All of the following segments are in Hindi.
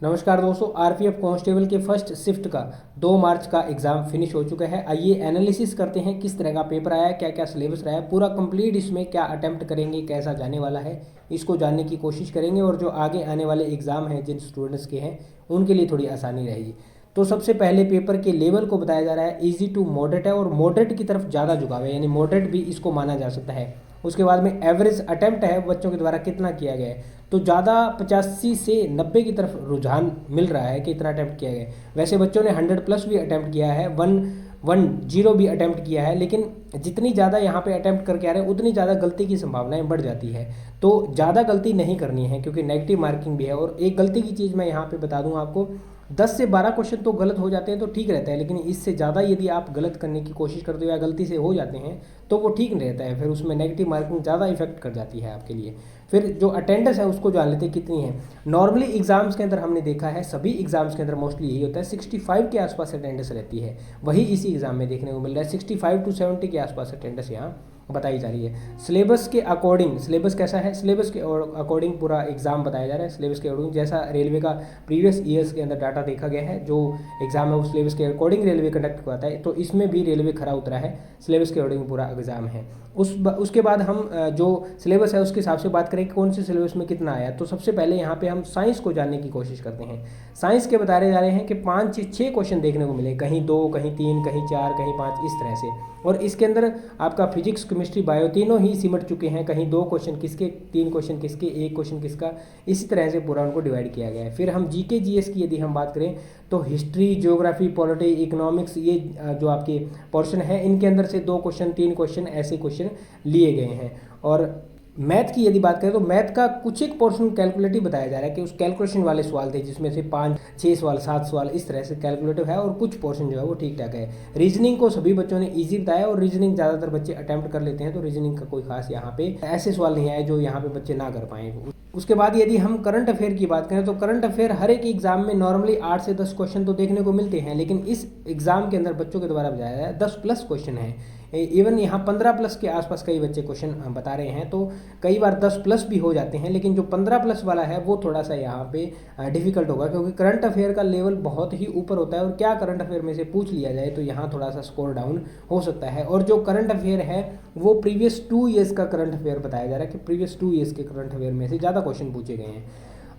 नमस्कार दोस्तों, आरपीएफ कांस्टेबल के फर्स्ट शिफ्ट का 2 मार्च का एग्ज़ाम फिनिश हो चुका है। आइए एनालिसिस करते हैं किस तरह का पेपर आया, क्या क्या सिलेबस रहा है, पूरा कंप्लीट इसमें क्या अटेम्प्ट करेंगे, कैसा जाने वाला है, इसको जानने की कोशिश करेंगे। और जो आगे आने वाले एग्ज़ाम हैं जिन स्टूडेंट्स के हैं उनके लिए थोड़ी आसानी रहेगी। तो सबसे पहले पेपर के लेवल को बताया जा रहा है ईजी टू मॉडरेट है, और मॉडरेट की तरफ ज़्यादा झुकाव है, यानी मॉडरेट भी इसको माना जा सकता है। उसके बाद में एवरेज अटेम्प्ट है बच्चों के द्वारा कितना किया गया है, तो ज़्यादा 85 से 90 की तरफ रुझान मिल रहा है कि इतना अटैम्प्ट किया गया है। वैसे बच्चों ने 100 प्लस भी अटैम्प्ट किया है, 110 भी अटैम्प्ट किया है, लेकिन जितनी ज़्यादा यहाँ पे अटैम्प्ट करके आ रहे हैं उतनी ज़्यादा गलती की संभावनाएं बढ़ जाती है। तो ज़्यादा गलती नहीं करनी है क्योंकि नेगेटिव मार्किंग भी है। और एक गलती की चीज़ मैं यहाँ पे बता दूँ आपको, 10 से 12 क्वेश्चन तो गलत हो जाते हैं तो ठीक रहता है, लेकिन इससे ज़्यादा यदि आप गलत करने की कोशिश करते हो या गलती से हो जाते हैं तो वो ठीक नहीं रहता है, फिर उसमें नेगेटिव मार्किंग ज़्यादा इफेक्ट कर जाती है आपके लिए। फिर जो अटेंडेंस है उसको जान लेते हैं कितनी है। नॉर्मली एग्जाम्स के अंदर हमने देखा है, सभी एग्जाम्स के अंदर मोस्टली यही होता है, 65 के आसपास अटेंडेंस रहती है। वही इसी एग्जाम में देखने को मिल रहा है, 65 to 70 के आसपास अटेंडेंस यहाँ बताई जा रही है। सिलेबस के अकॉर्डिंग, सिलेबस कैसा है, सिलेबस के अकॉर्डिंग पूरा एग्जाम बताया जा रहा है। सिलेबस के अकॉर्डिंग जैसा रेलवे का प्रीवियस ईयर्स के अंदर डाटा देखा गया है, जो एग्जाम है उस सिलेबस के अकॉर्डिंग रेलवे कंडक्ट करवाता है, तो इसमें भी रेलवे खरा उतरा है, सिलेबस के अकॉर्डिंग पूरा एग्जाम है। उसके बाद हम जो सिलेबस है उसके हिसाब से बात करें कि कौन से सिलेबस में कितना आया, तो सबसे पहले यहाँ पे हम साइंस को जानने की कोशिश करते हैं। साइंस के बताए जा रहे हैं कि 5 से 6 क्वेश्चन देखने को मिले, कहीं 2, कहीं 3, कहीं 4, कहीं 5, इस तरह से। और इसके अंदर आपका फिजिक्स, केमिस्ट्री, बायो तीनों ही सिमट चुके हैं, कहीं 2 क्वेश्चन किसके, 3 क्वेश्चन किसके, 1 क्वेश्चन किसका, इसी तरह से पूरा उनको डिवाइड किया गया है। फिर हम जीके जीएस की यदि हम बात करें तो हिस्ट्री, ज्योग्राफी, पॉलिटी, इकोनॉमिक्स, ये जो आपके पोर्शन है इनके अंदर से 2 क्वेश्चन, 3 क्वेश्चन ऐसे क्वेश्चन लिए गए हैं। और मैथ की यदि बात करें तो मैथ का कुछ एक पोर्शन कैलकुलेटिव बताया जा रहा है कि उस कैलकुलेशन वाले सवाल थे जिसमें से 5, 6 सवाल, 7 सवाल इस तरह से कैलकुलेटिव है, और कुछ पोर्शन जो है वो ठीक ठाक है। रीजनिंग को सभी बच्चों ने ईजी बताया, और रीजनिंग ज़्यादातर बच्चे अटैम्प्ट कर लेते हैं, तो रीजनिंग का कोई खास यहाँ पे ऐसे सवाल नहीं आए जो यहाँ पे बच्चे ना कर पाएँ। उसके बाद यदि हम करंट अफेयर की बात करें तो करंट अफेयर हर एक एग्जाम में नॉर्मली 8 से 10 क्वेश्चन तो देखने को मिलते हैं, लेकिन इस एग्जाम के अंदर बच्चों के द्वारा बताया है 10 प्लस क्वेश्चन है। इवन यहाँ 15 प्लस के आसपास कई बच्चे क्वेश्चन बता रहे हैं, तो कई बार 10 प्लस भी हो जाते हैं, लेकिन जो 15 प्लस वाला है वो थोड़ा सा यहाँ पे डिफिकल्ट होगा, क्योंकि करंट अफेयर का लेवल बहुत ही ऊपर होता है, और क्या करंट अफेयर में से पूछ लिया जाए तो यहाँ थोड़ा सा स्कोर डाउन हो सकता है। और जो करंट अफेयर है वो प्रीवियस 2 ईयर्स का करंट अफेयर बताया जा रहा है कि प्रीवियस 2 ईयर्स के करंट अफेयर में से ज़्यादा क्वेश्चन पूछे गए हैं।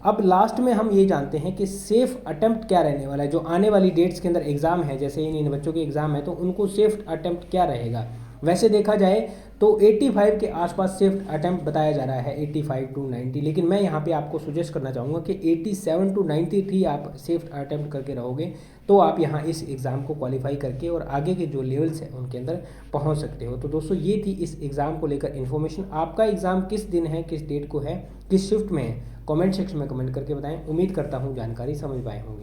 अब लास्ट में हम ये जानते हैं कि सेफ अटेम्प्ट क्या रहने वाला है, जो आने वाली डेट्स के अंदर एग्जाम है, जैसे इन बच्चों के एग्जाम है तो उनको सेफ अटेम्प्ट क्या रहेगा। वैसे देखा जाए तो 85 के आसपास सेफ अटेम्प्ट बताया जा रहा है, 85 to 90, लेकिन मैं यहाँ पे आपको सुजेस्ट करना चाहूँगा कि 87 to 93 आप सेफ अटेम्प्ट करके रहोगे तो आप यहाँ इस एग्ज़ाम को क्वालिफाई करके और आगे के जो लेवल्स हैं उनके अंदर पहुँच सकते हो। तो दोस्तों ये थी इस एग्ज़ाम को लेकर इन्फॉर्मेशन। आपका एग्ज़ाम किस दिन है, किस डेट को है, किस शिफ्ट में है, कमेंट सेक्शन में कमेंट करके बताएं। उम्मीद करता हूँ जानकारी समझ पाए होंगे।